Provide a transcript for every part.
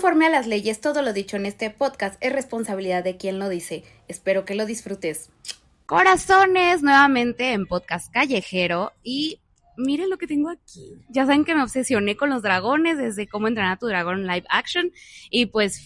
Conforme a las leyes, todo lo dicho en este podcast es responsabilidad de quien lo dice. Espero que lo disfrutes. Corazones, nuevamente en Podcast Callejero y miren lo que tengo aquí. Ya saben que me obsesioné con los dragones desde Cómo entrenar a tu dragón live action y pues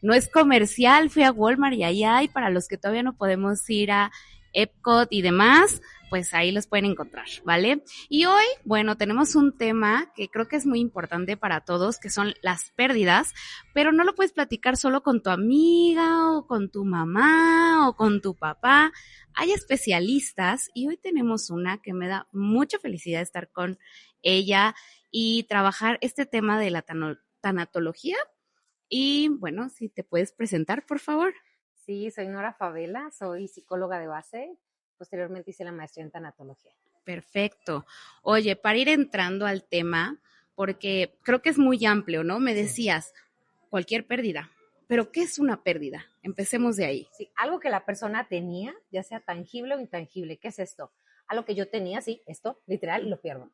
no es comercial, fui a Walmart y ahí hay, para los que todavía no podemos ir a Epcot y demás, pues ahí los pueden encontrar, ¿vale? Y hoy, bueno, tenemos un tema que creo que es muy importante para todos, que son las pérdidas, pero no lo puedes platicar solo con tu amiga o con tu mamá o con tu papá. Hay especialistas y hoy tenemos una que me da mucha felicidad estar con ella y trabajar este tema de la tanatología. Y bueno, si te puedes presentar, por favor. Sí, soy Nora Favela, soy psicóloga de base. Posteriormente hice la maestría en tanatología. Perfecto. Oye, para ir entrando al tema, porque creo que es muy amplio, ¿no? Me decías, cualquier pérdida. Pero, ¿qué es una pérdida? Empecemos de ahí. Sí, algo que la persona tenía, ya sea tangible o intangible. ¿Qué es esto? Algo que yo tenía, sí, esto, literal, y lo pierdo.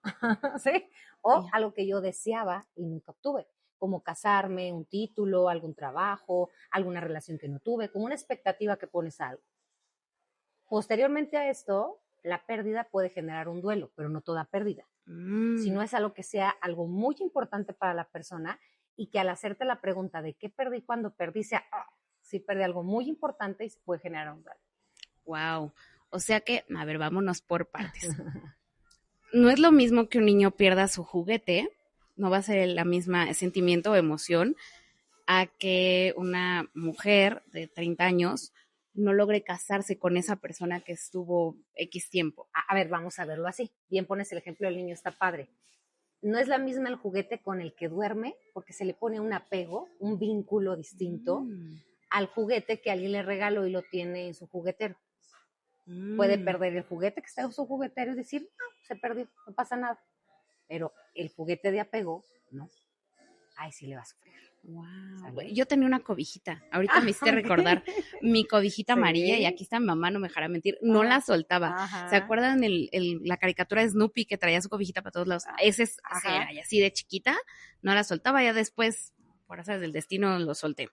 ¿Sí? O algo que yo deseaba y nunca obtuve, como casarme, un título, algún trabajo, alguna relación que no tuve, como una expectativa que pones a algo. Posteriormente a esto, la pérdida puede generar un duelo, pero no toda pérdida. Si no es algo que sea algo muy importante para la persona y que al hacerte la pregunta de qué perdí cuando perdí, sea, sí perdí algo muy importante y se puede generar un duelo. Wow. O sea que, a ver, vámonos por partes. No es lo mismo que un niño pierda su juguete, no va a ser la misma sentimiento o emoción a que una mujer de 30 años no logre casarse con esa persona que estuvo X tiempo. A ver, vamos a verlo así. Bien pones el ejemplo del niño, está padre. No es la misma el juguete con el que duerme, porque se le pone un apego, un vínculo distinto al juguete que alguien le regaló y lo tiene en su juguetero. Puede perder el juguete que está en su juguetero y decir, no, se perdió, no pasa nada. Pero el juguete de apego, no. Ay, sí le va a sufrir. Wow. ¿Sale? Yo tenía una cobijita. Ahorita me hiciste recordar mi cobijita amarilla y aquí está mi mamá, no me dejará mentir. No la soltaba. ¿Se acuerdan la caricatura de Snoopy que traía su cobijita para todos lados? Ese era, y así de chiquita, no la soltaba. Ya después, por azares del destino, lo solté.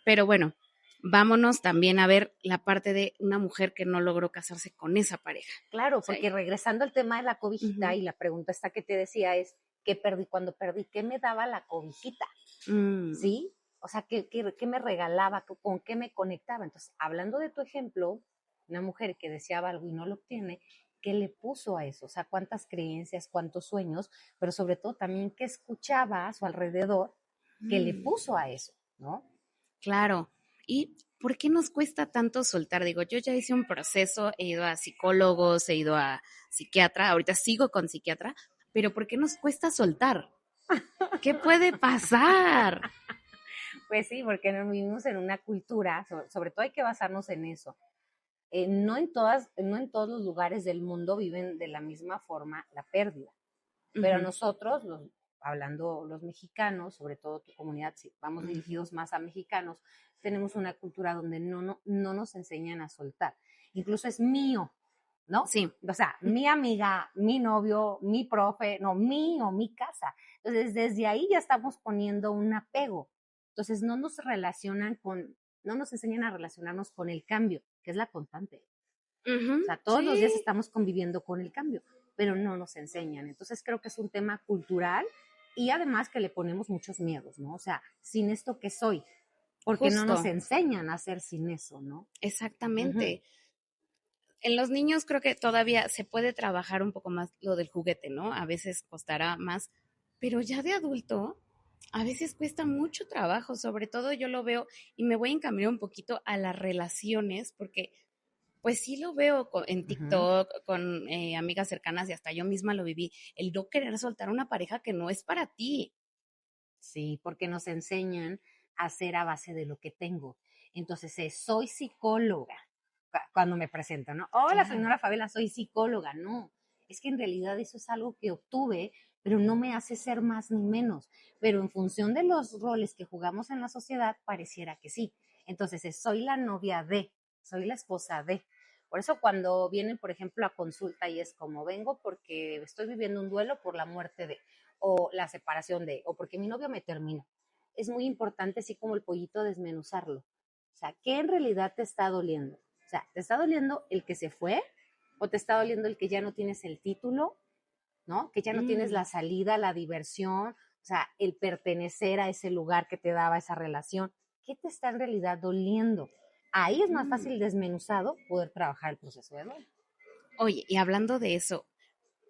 Pero bueno, vámonos también a ver la parte de una mujer que no logró casarse con esa pareja. Claro, porque regresando al tema de la cobijita y la pregunta esta que te decía es, ¿qué perdí cuando perdí? ¿Qué me daba la cobijita? ¿Sí? O sea, ¿qué me regalaba? ¿Con qué me conectaba? Entonces, hablando de tu ejemplo, una mujer que deseaba algo y no lo obtiene, ¿qué le puso a eso? O sea, cuántas creencias, cuántos sueños, pero sobre todo también qué escuchaba a su alrededor que le puso a eso, ¿no? Claro. ¿Y por qué nos cuesta tanto soltar? Digo, yo ya hice un proceso, he ido a psicólogos, he ido a psiquiatra, ahorita sigo con psiquiatra, pero ¿por qué nos cuesta soltar? ¿Qué puede pasar? Pues sí, porque nos vivimos en una cultura, sobre todo hay que basarnos en eso. No en todos los lugares del mundo viven de la misma forma la pérdida. Pero nosotros, hablando los mexicanos, sobre todo tu comunidad, si vamos dirigidos más a mexicanos, tenemos una cultura donde no nos enseñan a soltar. Incluso es mío, ¿no? Sí. O sea, mi amiga, mi novio, mi profe, no, mío, mi casa. Entonces, desde ahí ya estamos poniendo un apego. Entonces, no nos enseñan a relacionarnos con el cambio, que es la constante. O sea, todos los días estamos conviviendo con el cambio, pero no nos enseñan. Entonces creo que es un tema cultural y además que le ponemos muchos miedos, ¿no? O sea, sin esto que soy, porque no nos enseñan a hacer sin eso, ¿no? Exactamente. En los niños creo que todavía se puede trabajar un poco más lo del juguete, ¿no? A veces costará más, pero ya de adulto a veces cuesta mucho trabajo, sobre todo yo lo veo y me voy a encaminar un poquito a las relaciones, porque pues sí lo veo en TikTok, con amigas cercanas y hasta yo misma lo viví, el no querer soltar una pareja que no es para ti. Sí, porque nos enseñan a hacer a base de lo que tengo. Entonces, soy psicóloga cuando me presento, ¿no? Hola, señora Fabiola, soy psicóloga. No, es que en realidad eso es algo que obtuve, pero no me hace ser más ni menos. Pero en función de los roles que jugamos en la sociedad, pareciera que sí. Entonces, soy la novia de, soy la esposa de. Por eso cuando vienen, por ejemplo, a consulta y es como vengo porque estoy viviendo un duelo por la muerte de, o la separación de, o porque mi novio me terminó. es muy importante, así como el pollito, desmenuzarlo. O sea, ¿qué en realidad te está doliendo? O sea, ¿te está doliendo el que se fue? ¿O te está doliendo el que ya no tienes el título? ¿No? Que ya no tienes la salida, la diversión, o sea, el pertenecer a ese lugar que te daba esa relación. ¿Qué te está en realidad doliendo? Ahí es más fácil desmenuzado poder trabajar el proceso de duelo. Oye, y hablando de eso,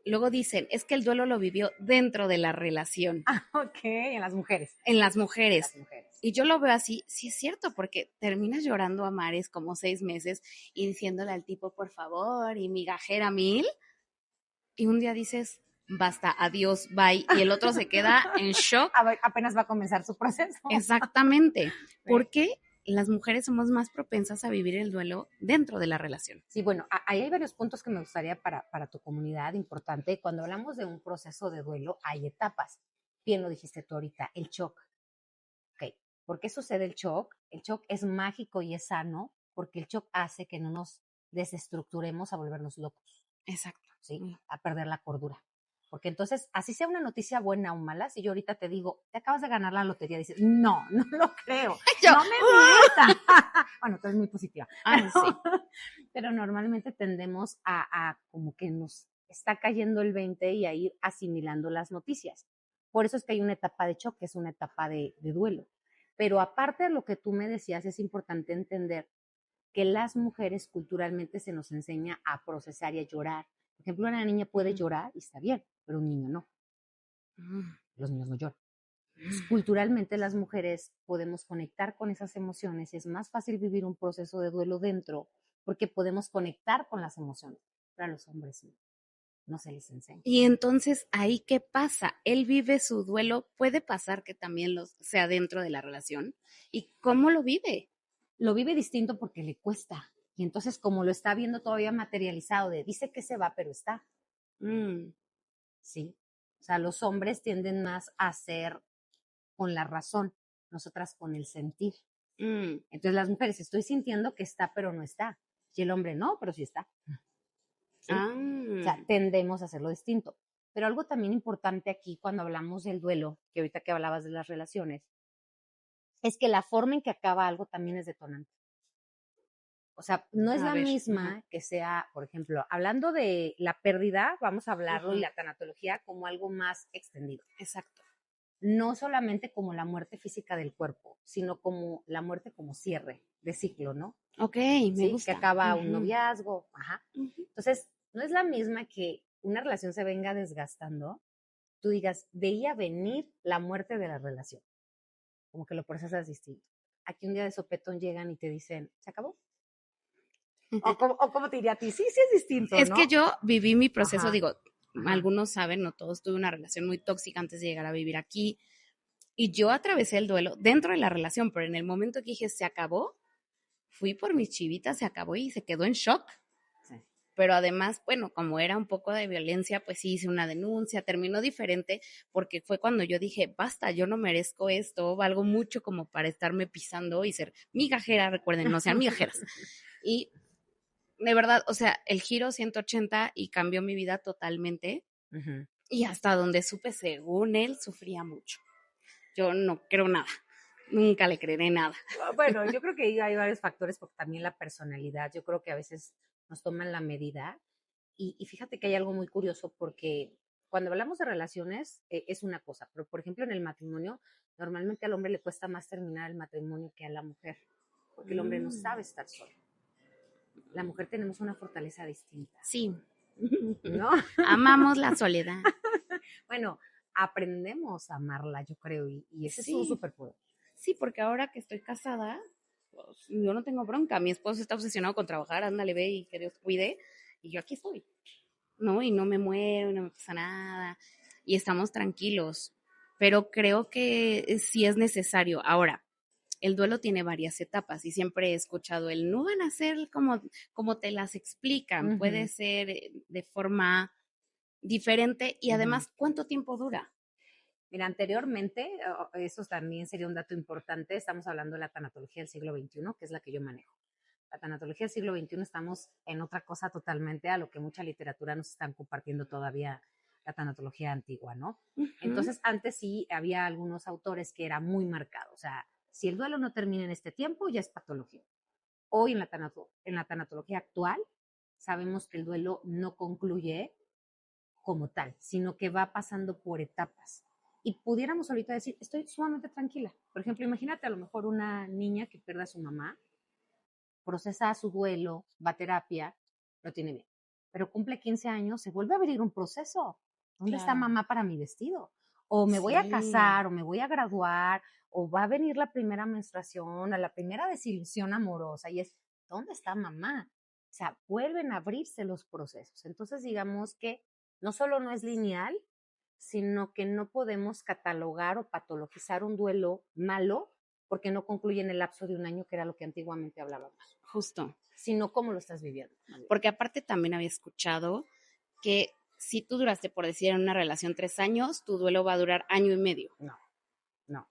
luego dicen, es que el duelo lo vivió dentro de la relación. Ok, en las mujeres. En las mujeres. En las mujeres. Y yo lo veo así, sí es cierto, porque terminas llorando a mares como 6 meses y diciéndole al tipo, por favor, y migajera mil, y un día dices, basta, adiós, bye, y el otro se queda en shock. Apenas va a comenzar su proceso. Exactamente. Porque las mujeres somos más propensas a vivir el duelo dentro de la relación. Sí, bueno, ahí hay varios puntos que me gustaría para tu comunidad importante. Cuando hablamos de un proceso de duelo, hay etapas. Bien lo dijiste tú ahorita, el shock. Ok, ¿por qué sucede el shock? El shock es mágico y es sano porque el shock hace que no nos desestructuremos a volvernos locos. Exacto. ¿Sí? A perder la cordura. Porque entonces, así sea una noticia buena o mala, si yo ahorita te digo, te acabas de ganar la lotería, dices, no, no lo creo, Yo, no me mientas. Bueno, tú eres muy positiva. Sí. Pero normalmente tendemos a como que nos está cayendo el 20 y a ir asimilando las noticias. Por eso es que hay una etapa de choque, es una etapa de duelo. Pero aparte de lo que tú me decías, es importante entender que las mujeres culturalmente se nos enseña a procesar y a llorar. Por ejemplo, una niña puede llorar y está bien, pero un niño no. Los niños no lloran. Culturalmente las mujeres podemos conectar con esas emociones. Es más fácil vivir un proceso de duelo dentro porque podemos conectar con las emociones. Pero a los hombres no se les enseña. Y entonces, ¿ahí qué pasa? Él vive su duelo, puede pasar que también sea dentro de la relación. ¿Y cómo lo vive? Lo vive distinto porque le cuesta. Y entonces, como lo está viendo todavía materializado, dice que se va, pero está. Sí. O sea, los hombres tienden más a ser con la razón, nosotras con el sentir. Entonces las mujeres, estoy sintiendo que está, pero no está. Y el hombre, no, pero sí está. ¿Sí? O sea, tendemos a hacerlo distinto. Pero algo también importante aquí cuando hablamos del duelo, que ahorita que hablabas de las relaciones, es que la forma en que acaba algo también es detonante. O sea, no es la misma que sea, por ejemplo, hablando de la pérdida, vamos a hablarlo y la tanatología como algo más extendido. Exacto. No solamente como la muerte física del cuerpo, sino como la muerte como cierre de ciclo, ¿no? Ok, me gusta. Que acaba un noviazgo. Ajá. Entonces, no es la misma que una relación se venga desgastando, tú digas, veía venir la muerte de la relación. Como que lo procesas distinto. Aquí un día de sopetón llegan y te dicen, ¿se acabó? ¿O cómo te diría a ti? Sí, sí es distinto, Es ¿no? que yo viví mi proceso, digo, algunos saben, no todos, tuve una relación muy tóxica antes de llegar a vivir aquí. Y yo atravesé el duelo dentro de la relación, pero en el momento que dije, se acabó, fui por mis chivitas, se acabó y se quedó en shock. Sí. Pero además, bueno, como era un poco de violencia, pues sí hice una denuncia, terminó diferente, porque fue cuando yo dije, basta, yo no merezco esto, valgo mucho como para estarme pisando y ser migajera, recuerden, no sean migajeras. Y de verdad, o sea, el giro 180 y cambió mi vida totalmente. Y hasta donde supe, según él, sufría mucho. Yo no creo nada. Nunca le creeré nada. Bueno, yo creo que hay varios factores, porque también la personalidad, yo creo que a veces nos toman la medida. Y fíjate que hay algo muy curioso, porque cuando hablamos de relaciones es una cosa, pero por ejemplo en el matrimonio, normalmente al hombre le cuesta más terminar el matrimonio que a la mujer, porque el hombre no sabe estar solo. La mujer tenemos una fortaleza distinta. Sí. ¿No? Amamos la soledad. Bueno, aprendemos a amarla, yo creo, y ese es un superpoder. Sí, porque ahora que estoy casada, pues, yo no tengo bronca. Mi esposo está obsesionado con trabajar, ándale, ve y que Dios cuide. Y yo aquí estoy, ¿no? Y no me muero, no me pasa nada. Y estamos tranquilos. Pero creo que sí es necesario. Ahora, el duelo tiene varias etapas y siempre he escuchado no van a ser como te las explican. Puede ser de forma diferente y además, ¿cuánto tiempo dura? Mira, anteriormente, eso también sería un dato importante, estamos hablando de la tanatología del siglo XXI, que es la que yo manejo. La tanatología del siglo XXI estamos en otra cosa totalmente a lo que mucha literatura nos están compartiendo todavía la tanatología antigua, ¿no? Ujú. Entonces, antes sí había algunos autores que era muy marcado, o sea, si el duelo no termina en este tiempo, ya es patología. Hoy en la tanatología actual, sabemos que el duelo no concluye como tal, sino que va pasando por etapas. Y pudiéramos ahorita decir, estoy sumamente tranquila. Por ejemplo, imagínate a lo mejor una niña que pierde a su mamá, procesa su duelo, va a terapia, lo tiene bien. Pero cumple 15 años, se vuelve a abrir un proceso. ¿Dónde está Claro. mamá para mi vestido? O me voy a Sí. casar, o me voy a graduar, o va a venir la primera menstruación, a la primera desilusión amorosa, y es, ¿dónde está mamá? O sea, vuelven a abrirse los procesos. Entonces, digamos que no solo no es lineal, sino que no podemos catalogar o patologizar un duelo malo porque no concluye en el lapso de un año, que era lo que antiguamente hablábamos, Justo. sino cómo lo estás viviendo. Porque aparte también había escuchado que si tú duraste, por decir, en una relación 3 años, tu duelo va a durar año y medio. No, no,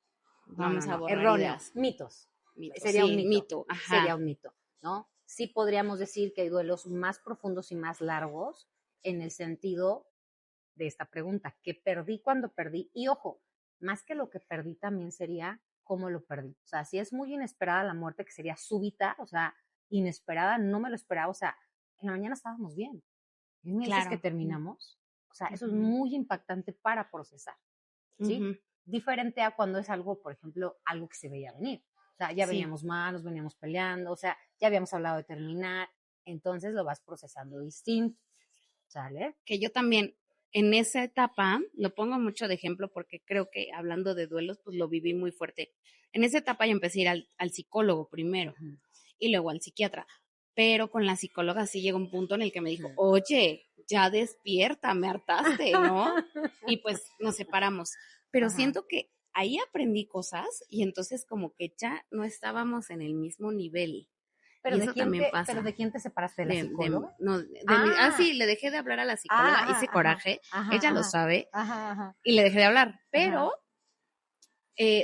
no, no, Vamos a no, borrar erróneo, ideas. mitos. Mito, Sería un sí, mito, mito, sería ajá. un mito, ¿no? Sí podríamos decir que hay duelos más profundos y más largos en el sentido de esta pregunta, ¿qué perdí cuando perdí? Y ojo, más que lo que perdí también sería cómo lo perdí. O sea, si es muy inesperada la muerte, que sería súbita, o sea, inesperada, no me lo esperaba, o sea, en la mañana estábamos bien. Y me dices que Claro. terminamos, o sea, eso es Ujú, muy impactante para procesar, ¿sí? ujú. Diferente a cuando es algo, por ejemplo, algo que se veía venir. O sea, ya Sí, veníamos mal, nos veníamos peleando, o sea, ya habíamos hablado de terminar, entonces lo vas procesando distinto, ¿sale? que yo también en esa etapa, lo pongo mucho de ejemplo porque creo que hablando de duelos, pues lo viví muy fuerte. En esa etapa yo empecé a ir al psicólogo primero Ujú, y luego al psiquiatra, pero con la psicóloga sí llegó un punto en el que me dijo, ujú. oye, ya despierta, me hartaste, ¿no? Y pues nos separamos. Pero Ajá. siento que ahí aprendí cosas y entonces como que ya no estábamos en el mismo nivel. Y eso también Pero pasa. de quién te separaste? ¿De la psicóloga? No, Ah, sí, le dejé de hablar a la psicóloga, ah, hice ajá, coraje, ajá, ella lo ajá, sabe, ajá, ajá, y le dejé de hablar. ajá. Pero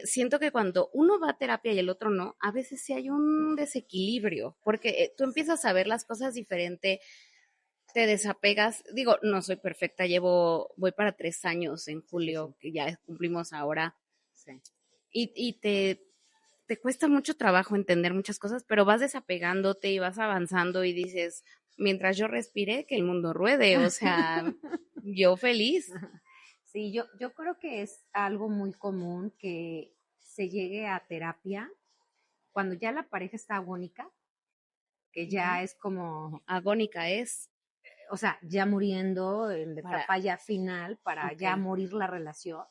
siento que cuando uno va a terapia y el otro no, a veces sí hay un desequilibrio, porque tú empiezas a ver las cosas diferente, te desapegas. Digo, no soy perfecta, voy para 3 años en Sí, sí, sí, julio, que ya cumplimos ahora, sí. y te cuesta mucho trabajo entender muchas cosas, pero vas desapegándote y vas avanzando y dices, mientras yo respire, que el mundo ruede, o sea, yo feliz. Sí, yo creo que es algo muy común que se llegue a terapia cuando ya la pareja está agónica, que Ujú. ya es como, Agónica es o sea, ya muriendo en la para, etapa ya final para ok, ya morir la relación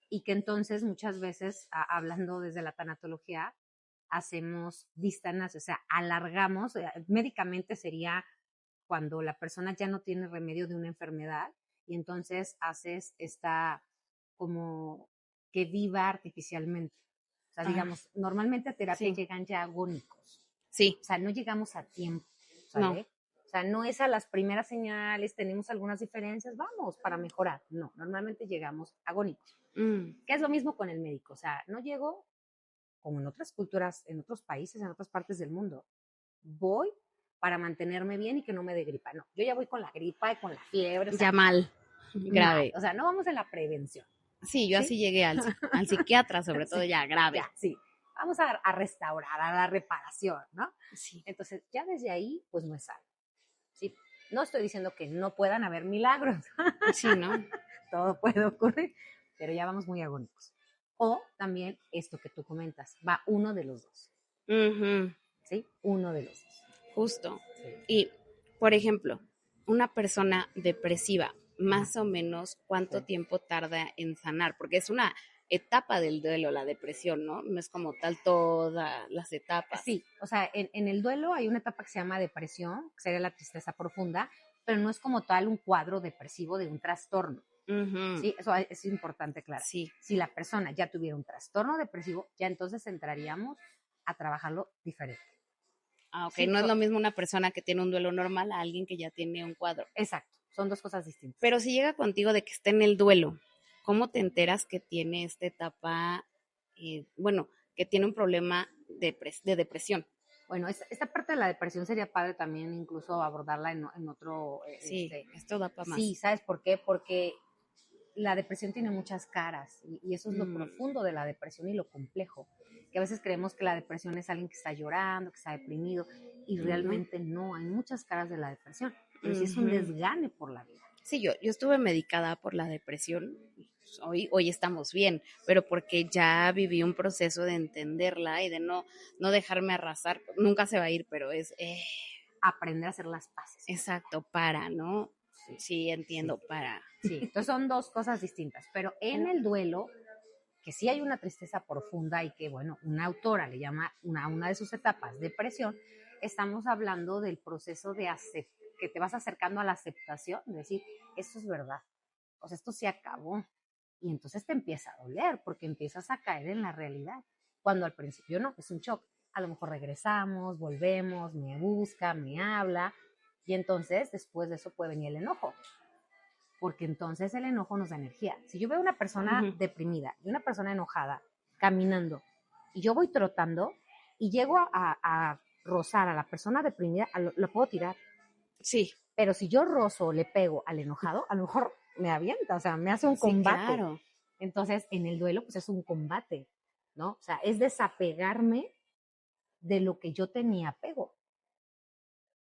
y que entonces muchas veces, hablando desde la tanatología, hacemos distancias, o sea, alargamos, médicamente sería cuando la persona ya no tiene remedio de una enfermedad y entonces haces esta como que viva artificialmente. O sea, ah, digamos, normalmente a terapia sí, llegan ya agónicos, sí, o sea, no llegamos a tiempo, no, ¿sale? O sea, no es a las primeras señales, tenemos algunas diferencias, vamos, para mejorar. No, normalmente llegamos agónicos. mm, Que es lo mismo con el médico, o sea, no llego como en otras culturas, en otros países, en otras partes del mundo. Voy para mantenerme bien y que no me dé gripa. No, yo ya voy con la gripa y con la fiebre, o sea, ya mal, mal. grave. O sea, no vamos en la prevención, Sí, yo ¿sí? así llegué al psiquiatra, sobre todo Sí, ya ya, grave. sí. Vamos a restaurar, a la reparación, ¿no? Sí, Entonces, ya desde ahí, pues no es sano, ¿sí? No estoy diciendo que no puedan haber milagros, sí, ¿no? todo puede ocurrir, pero ya vamos muy agónicos. O también esto que tú comentas, va uno de los dos, Ujú, ¿sí? Uno de los dos. justo. Sí. Y, por ejemplo, una persona depresiva, Ajá, más o menos, ¿cuánto sí. tiempo tarda en sanar? Porque es una etapa del duelo, la depresión, ¿no? No es como tal todas las etapas. Sí, o sea, en el duelo hay una etapa que se llama depresión, que sería la tristeza profunda, pero no es como tal un cuadro depresivo de un trastorno, Ujú, ¿sí? Eso es importante, claro. sí. Si la persona ya tuviera un trastorno depresivo, ya entonces entraríamos a trabajarlo diferente, Ah, ok. ¿sí? No es lo mismo una persona que tiene un duelo normal a alguien que ya tiene un cuadro. Exacto, son dos cosas distintas. Pero si llega contigo de que está en el duelo, ¿cómo te enteras que tiene esta etapa, bueno, que tiene un problema de depresión? Bueno, esta parte de la depresión sería padre también incluso abordarla en otro, Sí, esto da para sí, más. ¿sabes por qué? Porque la depresión tiene muchas caras y eso es lo profundo de la depresión y lo complejo. Que a veces creemos que la depresión es alguien que está llorando, que está deprimido y realmente no. Hay muchas caras de la depresión, pero sí es un desgane por la vida. Sí, yo estuve medicada por la depresión. Hoy estamos bien, pero porque ya viví un proceso de entenderla y de no dejarme arrasar. Nunca se va a ir, pero es aprender a hacer las paces. Exacto, ¿no? Sí, entiendo, sí. para. Sí, entonces son dos cosas distintas, pero en el duelo, que sí hay una tristeza profunda y que, bueno, una autora le llama una de sus etapas depresión, estamos hablando del proceso de que te vas acercando a la aceptación, de decir, esto es verdad, o sea, esto se acabó, y entonces te empieza a doler, porque empiezas a caer en la realidad, cuando al principio no, es un shock, a lo mejor regresamos, volvemos, me busca, me habla, y entonces después de eso puede venir el enojo, porque entonces el enojo nos da energía. Si yo veo una persona deprimida y una persona enojada caminando y yo voy trotando y llego a rozar a la persona deprimida, lo puedo tirar. Sí. Pero si yo rozo o le pego al enojado, a lo mejor me avienta, o sea, me hace un combate. Claro. Entonces, en el duelo, pues es un combate, ¿no? O sea, es desapegarme de lo que yo tenía apego.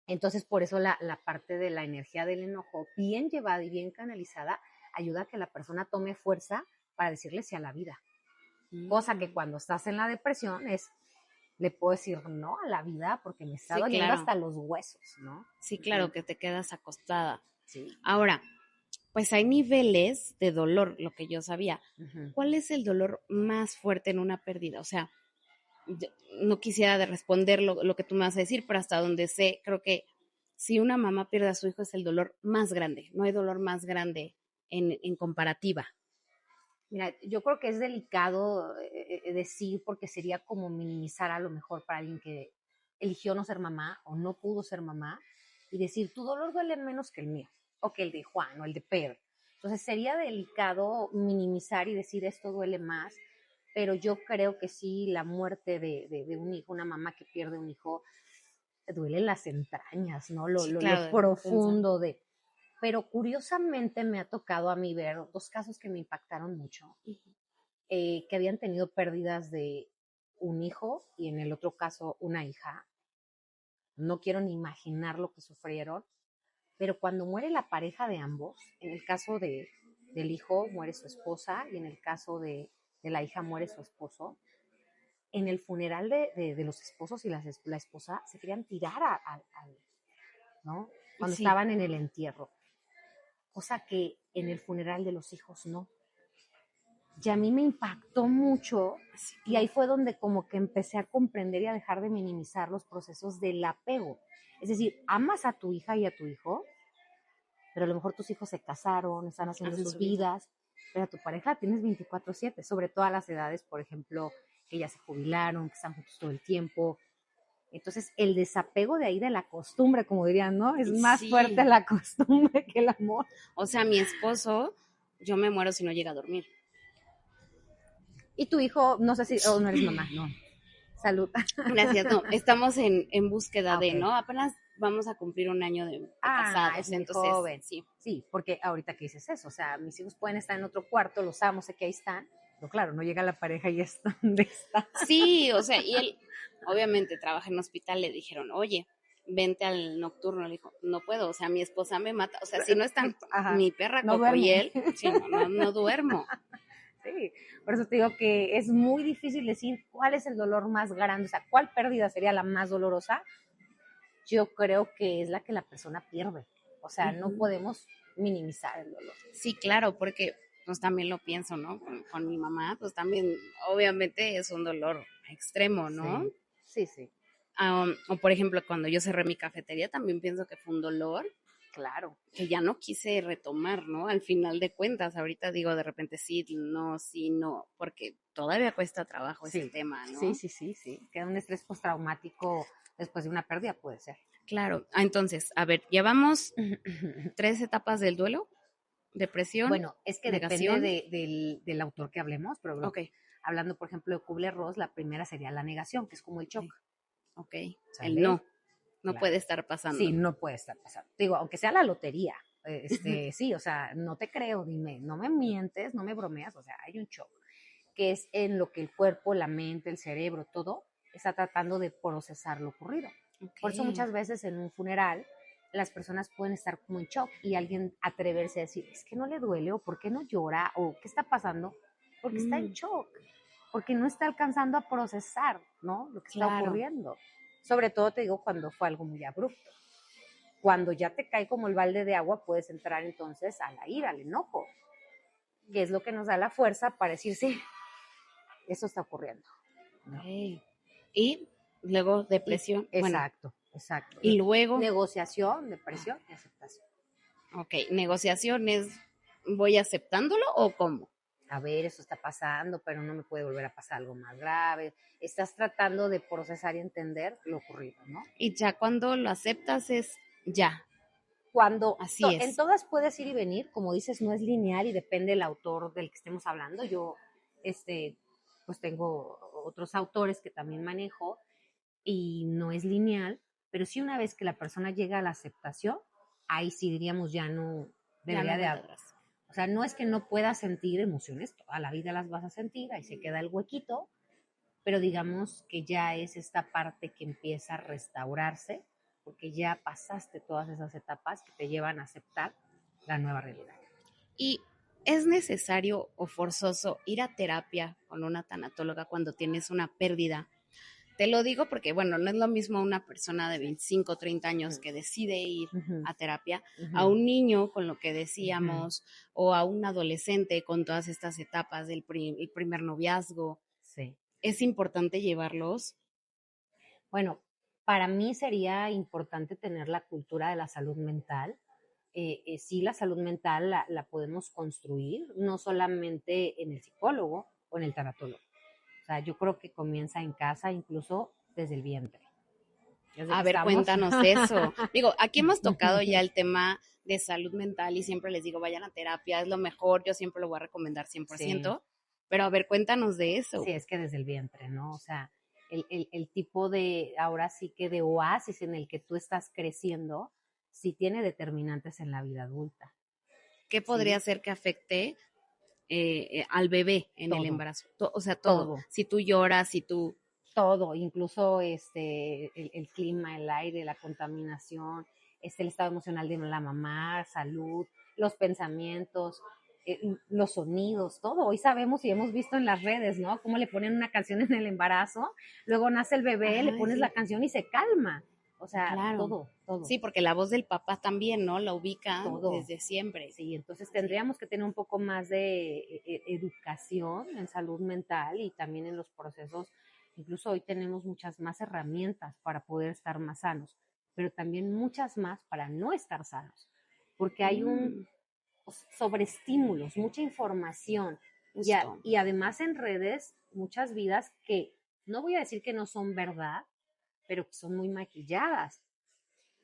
Entonces, por eso la parte de la energía del enojo, bien llevada y bien canalizada, ayuda a que la persona tome fuerza para decirle sí a la vida. Cosa que cuando estás en la depresión le puedo decir no a la vida porque me está doliendo hasta los huesos, ¿no? Sí, claro, que te quedas acostada. Sí. Ahora, pues hay niveles de dolor, lo que yo sabía. ¿Cuál es el dolor más fuerte en una pérdida? O sea, no quisiera responder lo que tú me vas a decir, pero hasta donde sé, creo que si una mamá pierde a su hijo es el dolor más grande. No hay dolor más grande en comparativa. Mira, yo creo que es delicado decir porque sería como minimizar a lo mejor para alguien que eligió no ser mamá o no pudo ser mamá y decir, tu dolor duele menos que el mío o que el de Juan o el de Pedro. Entonces sería delicado minimizar y decir esto duele más, pero yo creo que sí, la muerte de un hijo, una mamá que pierde un hijo, duele las entrañas, ¿no? Lo profundo de... Pero curiosamente me ha tocado a mí ver dos casos que me impactaron mucho, que habían tenido pérdidas de un hijo y en el otro caso una hija. No quiero ni imaginar lo que sufrieron, pero cuando muere la pareja de ambos, en el caso del hijo muere su esposa y en el caso de la hija muere su esposo, en el funeral de los esposos y la esposa se querían tirar ¿no? Cuando estaban en el entierro. Cosa que en el funeral de los hijos no. Y a mí me impactó mucho y ahí fue donde como que empecé a comprender y a dejar de minimizar los procesos del apego. Es decir, amas a tu hija y a tu hijo, pero a lo mejor tus hijos se casaron, están haciendo sus vidas, pero a tu pareja tienes 24/7, sobre todas las edades, por ejemplo, que ya se jubilaron, que están juntos todo el tiempo. Entonces, el desapego de ahí de la costumbre, como dirían, ¿no? Es más fuerte la costumbre que el amor. O sea, mi esposo, yo me muero si no llega a dormir. Y tu hijo, no sé si, no eres mamá, no. Salud. Gracias, no, estamos en búsqueda de, ¿no? Apenas vamos a cumplir un año de casados. Es muy joven. Sí, porque ahorita que dices eso, o sea, mis hijos pueden estar en otro cuarto, los amo, sé que ahí están, pero claro, no llega la pareja y es donde está. Sí, o sea, y él obviamente trabaja en hospital, le dijeron, oye, vente al nocturno, le dijo, no puedo, o sea, mi esposa me mata, o sea, si no están mi perra Coco y él, sí, no duermo. Sí, por eso te digo que es muy difícil decir cuál es el dolor más grande, o sea, cuál pérdida sería la más dolorosa. Yo creo que es la que la persona pierde, o sea, no podemos minimizar el dolor. Sí, claro, porque pues también lo pienso, ¿no? Con mi mamá, pues también obviamente es un dolor extremo, ¿no? Sí, sí. O por ejemplo, cuando yo cerré mi cafetería, también pienso que fue un dolor. Claro. Que ya no quise retomar, ¿no? Al final de cuentas, ahorita digo de repente sí, no, porque todavía cuesta trabajo ese tema, ¿no? Sí. Queda un estrés postraumático después de una pérdida, puede ser. Claro. Entonces, a ver, llevamos 3 etapas del duelo. Depresión. Bueno, es que negación. Depende del autor que hablemos, pero hablando, por ejemplo, de Kubler-Ross, la primera sería la negación, que es como el shock. El no. No puede estar pasando. Sí, no puede estar pasando. Digo, aunque sea la lotería, sí, o sea, no te creo, dime, no me mientes, no me bromeas, o sea, hay un shock, que es en lo que el cuerpo, la mente, el cerebro, todo está tratando de procesar lo ocurrido. Por eso Ok. muchas veces en un funeral las personas pueden estar como en shock y alguien atreverse a decir, es que no le duele o por qué no llora o qué está pasando, porque está en Mm, shock, porque no está alcanzando a procesar, ¿no? Lo que está claro. ocurriendo. Sobre todo te digo cuando fue algo muy abrupto. Cuando ya te cae como el balde de agua, puedes entrar entonces a la ira, al enojo, que es lo que nos da la fuerza para decir, sí, eso está ocurriendo, ¿no? Ok. Y luego Y depresión. Bueno, exacto, exacto. y luego, Negociación, depresión y aceptación. ok, negociaciones, ¿voy aceptándolo o cómo? A ver, eso está pasando, pero no me puede volver a pasar algo más grave. Estás tratando de procesar y entender lo ocurrido, ¿no? Y ya cuando lo aceptas es ya, Cuando así en es. todas puedes ir y venir, como dices, no es lineal y depende del autor del que estemos hablando. Yo, pues tengo otros autores que también manejo y no es lineal, pero sí una vez que la persona llega a la aceptación, ahí sí diríamos ya no Ya no hay debería vuelta de, atrás. o sea, no es que no puedas sentir emociones, toda la vida las vas a sentir, ahí se queda el huequito, pero digamos que ya es esta parte que empieza a restaurarse, porque ya pasaste todas esas etapas que te llevan a aceptar la nueva realidad. ¿Y es necesario o forzoso ir a terapia con una tanatóloga cuando tienes una pérdida? Te lo digo porque, bueno, no es lo mismo una persona de 25 o 30 años que decide ir Uh -huh, a terapia uh a -huh, un niño con lo que uh -huh. decíamos o a un adolescente con todas estas etapas del el primer noviazgo. Sí. Es importante llevarlos. Bueno, para mí sería importante tener la cultura de la salud mental. Sí, la salud mental la podemos construir, no solamente en el psicólogo o en el tanatólogo. O sea, yo creo que comienza en casa, incluso desde el vientre. Desde A que ver, estamos. cuéntanos de eso. Digo, aquí hemos tocado ya el tema de salud mental y siempre les digo, vayan a terapia, es lo mejor, yo siempre lo voy a recomendar Sí, 100%, pero a ver, cuéntanos de eso. sí, es que desde el vientre, ¿no? O sea, el tipo de, ahora sí que de oasis en el que tú estás creciendo, sí tiene determinantes en la vida adulta, ¿Qué podría ¿sí? ser que afecte al bebé en el Todo, embarazo? O sea, todo. todo, Si tú lloras, si tú... todo, incluso el clima, el aire, la contaminación, el estado emocional de la mamá, salud, los pensamientos, los sonidos, todo. Hoy sabemos y hemos visto en las redes, ¿no? Cómo le ponen una canción en el embarazo, luego nace el bebé, le Ay, pones la sí, canción y se calma. O sea, claro. todo, todo, Sí, porque la voz del papá también, ¿no? La ubica todo. desde siempre. Sí, entonces Sí. tendríamos que tener un poco más de educación en salud mental y también en los procesos. Incluso hoy tenemos muchas más herramientas para poder estar más sanos, pero también muchas más para no estar sanos, porque hay un Mm, sobreestímulos, mucha información justo. y además en redes muchas vidas que no voy a decir que no son verdad, pero que son muy maquilladas,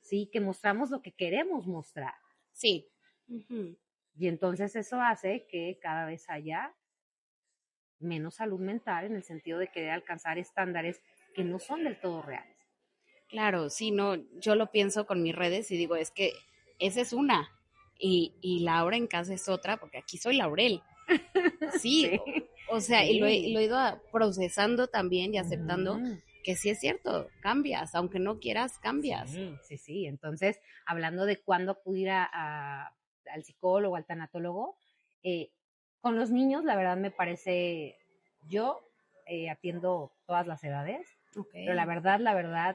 ¿sí? Que mostramos lo que queremos mostrar. Sí. Ujú. Y entonces eso hace que cada vez haya menos salud mental en el sentido de querer alcanzar estándares que no son del todo reales. Claro, sí, no, yo lo pienso con mis redes y digo, es que esa es una y Laura en casa es otra, porque aquí soy Laurel. Sí, Sí, o sea, y sí. lo he ido procesando también y aceptando Ujú. que sí es cierto, cambias, aunque no quieras, cambias. Sí, sí, sí. Entonces, hablando de cuándo acudir al psicólogo, al tanatólogo, eh, con los niños, la verdad me parece, yo atiendo todas las edades, Ok. pero la verdad,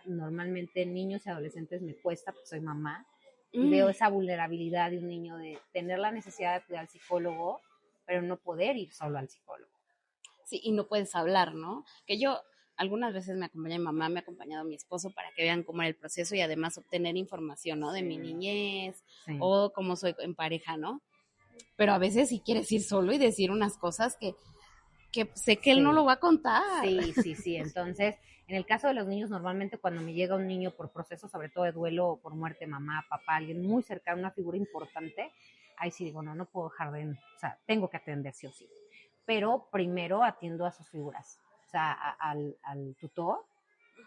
normalmente niños y adolescentes me cuesta, porque soy mamá, y veo Mm, esa vulnerabilidad de un niño de tener la necesidad de acudir al psicólogo, pero no poder ir solo al psicólogo. sí, y no puedes hablar, ¿no? Que yo algunas veces me acompaña mi mamá, me ha acompañado mi esposo para que vean cómo era el proceso y además obtener información, ¿no? De mi Sí, niñez sí, o cómo soy en pareja, ¿no? Pero a veces sí quieres ir solo y decir unas cosas que sé que él no lo sí. va a contar. Sí, sí, sí. Entonces, en el caso de los niños, normalmente cuando me llega un niño por proceso, sobre todo de duelo o por muerte, mamá, papá, alguien muy cercano, una figura importante, ahí sí digo, no, no puedo dejar de, o sea, tengo que atender sí o sí. Pero primero atiendo a sus figuras, o sea, al tutor,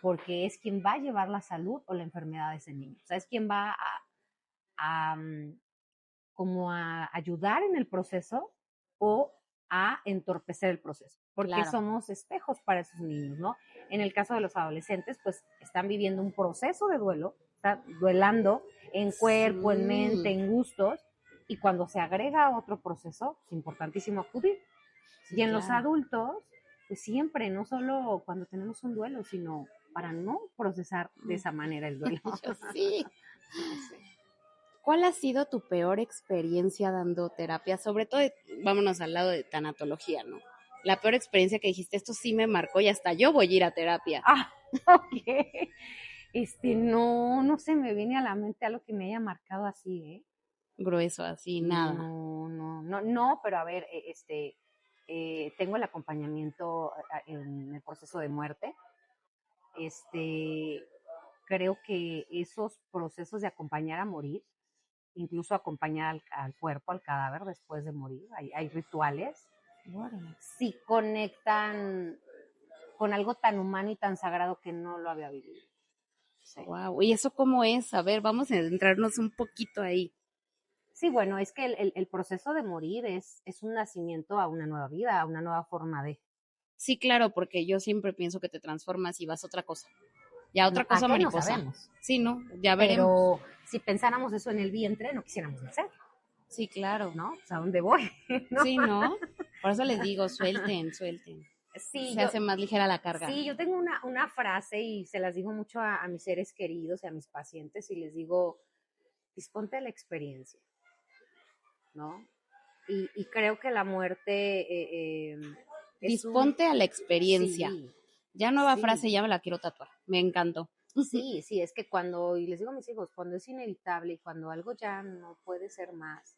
porque es quien va a llevar la salud o la enfermedad de ese niño. O sea, es quien va a como a ayudar en el proceso o a entorpecer el proceso, porque Claro. somos espejos para esos niños, ¿no? En el caso de los adolescentes, pues están viviendo un proceso de duelo, están duelando en cuerpo, en mente, en gustos, y cuando se agrega otro proceso, es importantísimo acudir. Sí, y en los claro. adultos, pues siempre, no solo cuando tenemos un duelo, sino para no procesar de esa manera el duelo. Yo sí. Sí. ¿Cuál ha sido tu peor experiencia dando terapia? Sobre todo, vámonos al lado de tanatología, ¿no? La peor experiencia que dijiste, esto sí me marcó y hasta yo voy a ir a terapia. Ah, ok. No se me viene a la mente algo que me haya marcado así, ¿eh? Grueso, así, nada. No, pero a ver, tengo el acompañamiento en el proceso de muerte. Creo que esos procesos de acompañar a morir, incluso acompañar al cuerpo, al cadáver después de morir, hay rituales, sí conectan con algo tan humano y tan sagrado que no lo había vivido. Sí. Wow, ¿y eso cómo es? A ver, vamos a adentrarnos un poquito ahí. Sí, bueno, es que el proceso de morir es un nacimiento a una nueva vida, a una nueva forma de. Sí, claro, porque yo siempre pienso que te transformas y vas a otra cosa. Ya otra cosa ¿A qué no mariposa. sabemos? Sí, ¿no? Ya veremos. Pero si pensáramos eso en el vientre, no quisiéramos nacer, Sí, claro. ¿no? O sea, ¿a dónde voy? ¿No? Sí, ¿no? Por eso les digo, suelten. Sí, Se hace más ligera la carga. Sí, yo tengo una frase y se las digo mucho a mis seres queridos y a mis pacientes y les digo, disponte de la experiencia, ¿no? Y creo que la muerte Disponte a la experiencia. Sí, Ya nueva sí. frase, ya me la quiero tatuar. Me encantó. Sí, es que y les digo a mis hijos, cuando es inevitable y cuando algo ya no puede ser más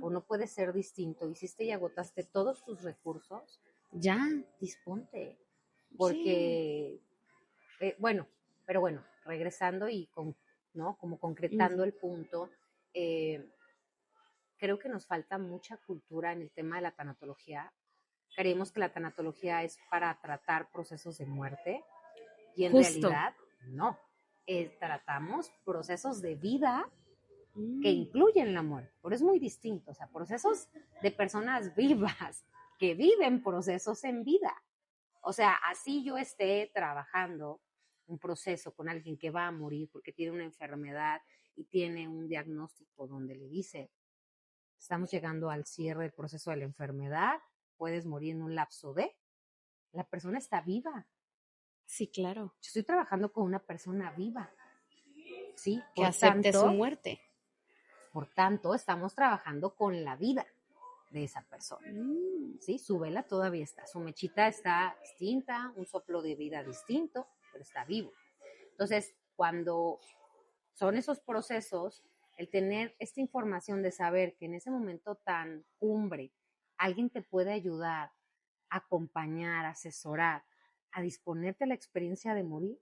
o no puede ser distinto, hiciste y agotaste todos tus recursos, Ya. disponte. Porque, bueno, pero bueno, regresando ¿no? Como concretando el punto, creo que nos falta mucha cultura en el tema de la tanatología. Creemos que la tanatología es para tratar procesos de muerte y en Justo. realidad no. Tratamos procesos de vida que incluyen la muerte, pero es muy distinto, o sea, procesos de personas vivas que viven procesos en vida. O sea, así yo esté trabajando un proceso con alguien que va a morir porque tiene una enfermedad y tiene un diagnóstico donde le dice, estamos llegando al cierre del proceso de la enfermedad, puedes morir en un lapso de, la persona está viva. Sí, claro. Yo estoy trabajando con una persona viva. Sí, que acepte su muerte. Por tanto, estamos trabajando con la vida de esa persona. ¿Sí? Su vela todavía está, su mechita está distinta, un soplo de vida distinto, pero está vivo. Entonces, cuando son esos procesos, el tener esta información de saber que en ese momento tan cumbre, alguien te puede ayudar, acompañar, asesorar, a disponerte a la experiencia de morir,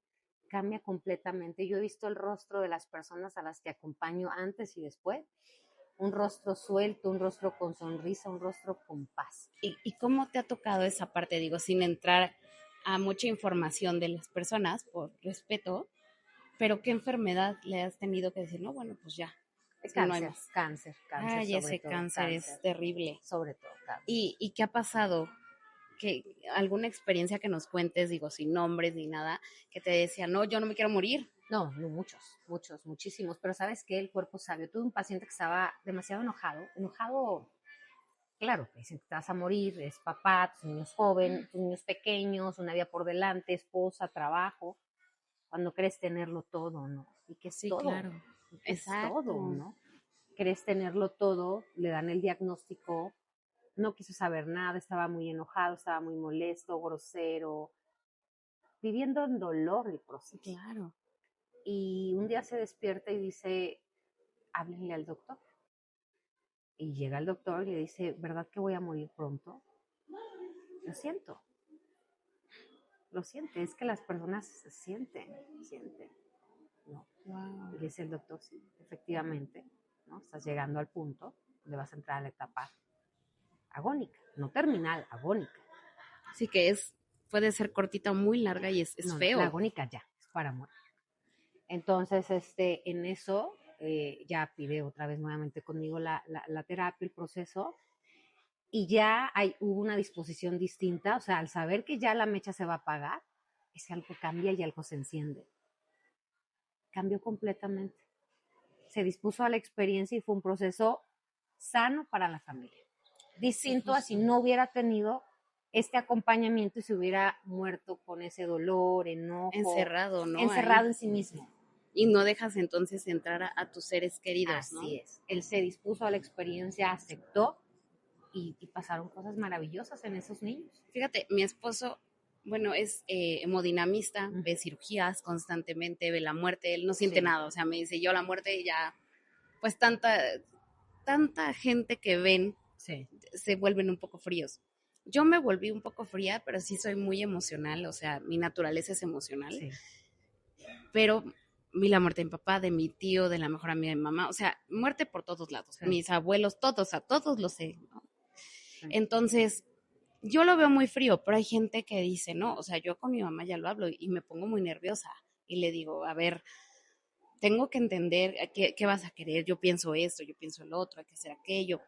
cambia completamente. Yo he visto el rostro de las personas a las que acompaño antes y después, un rostro suelto, un rostro con sonrisa, un rostro con paz. ¿Y cómo te ha tocado esa parte? Digo, sin entrar a mucha información de las personas, por respeto, pero ¿qué enfermedad le has tenido que decir? No, bueno, pues ya. Cáncer, no hay más. cáncer. Ay, ese cáncer es terrible. Sobre todo cáncer. ¿Y qué ha pasado? Que alguna experiencia que nos cuentes, digo, sin nombres ni nada, que te decía, no, yo no me quiero morir. No, muchísimos, pero ¿sabes qué? El cuerpo sabio. Tuve un paciente que estaba demasiado enojado, claro, te dicen que te vas a morir, es papá, tus niños jóvenes, tus niños pequeños, una vida por delante, esposa, trabajo, cuando crees tenerlo todo, ¿no? Y que es Sí, todo, claro. es Exacto. todo, ¿no? Crees tenerlo todo, le dan el diagnóstico, no quiso saber nada, estaba muy enojado, estaba muy molesto, grosero, viviendo en dolor el proceso. Claro. Y un día se despierta y dice, háblenle al doctor. Y llega el doctor y le dice, ¿verdad que voy a morir pronto? Lo siento. Lo siente, es que las personas sienten. ¿No? Wow. Y le dice el doctor, sí, efectivamente, ¿no? Estás llegando al punto donde vas a entrar a la etapa agónica, no terminal, agónica. Sí que puede ser cortita o muy larga y es no, feo. La agónica ya, es para morir. Entonces, en eso, ya pide otra vez nuevamente conmigo la terapia, el proceso, y ya hubo una disposición distinta, o sea, al saber que ya la mecha se va a apagar, es que algo cambia y algo se enciende. Cambió completamente. Se dispuso a la experiencia y fue un proceso sano para la familia. Distinto a si no hubiera tenido este acompañamiento y se hubiera muerto con ese dolor, enojo. Encerrado, ¿no? Encerrado en sí mismo. Y no dejas entonces entrar a tus seres queridos, Así ¿no? Así es. Él se dispuso a la experiencia, aceptó y pasaron cosas maravillosas en esos niños. Fíjate, mi esposo, bueno, es hemodinamista, ve cirugías constantemente, ve la muerte, él no siente nada, o sea, me dice, yo la muerte ya, pues tanta gente que ven, se vuelven un poco fríos. Yo me volví un poco fría, pero sí soy muy emocional, o sea, mi naturaleza es emocional, pero vi la muerte de mi papá, de mi tío, de la mejor amiga de mi mamá, o sea, muerte por todos lados, mis abuelos, todos, a todos los sé, ¿no? Entonces, yo lo veo muy frío, pero hay gente que dice, no, o sea, yo con mi mamá ya lo hablo y me pongo muy nerviosa y le digo, a ver, tengo que entender qué vas a querer, yo pienso esto, yo pienso el otro, hay que hacer aquello.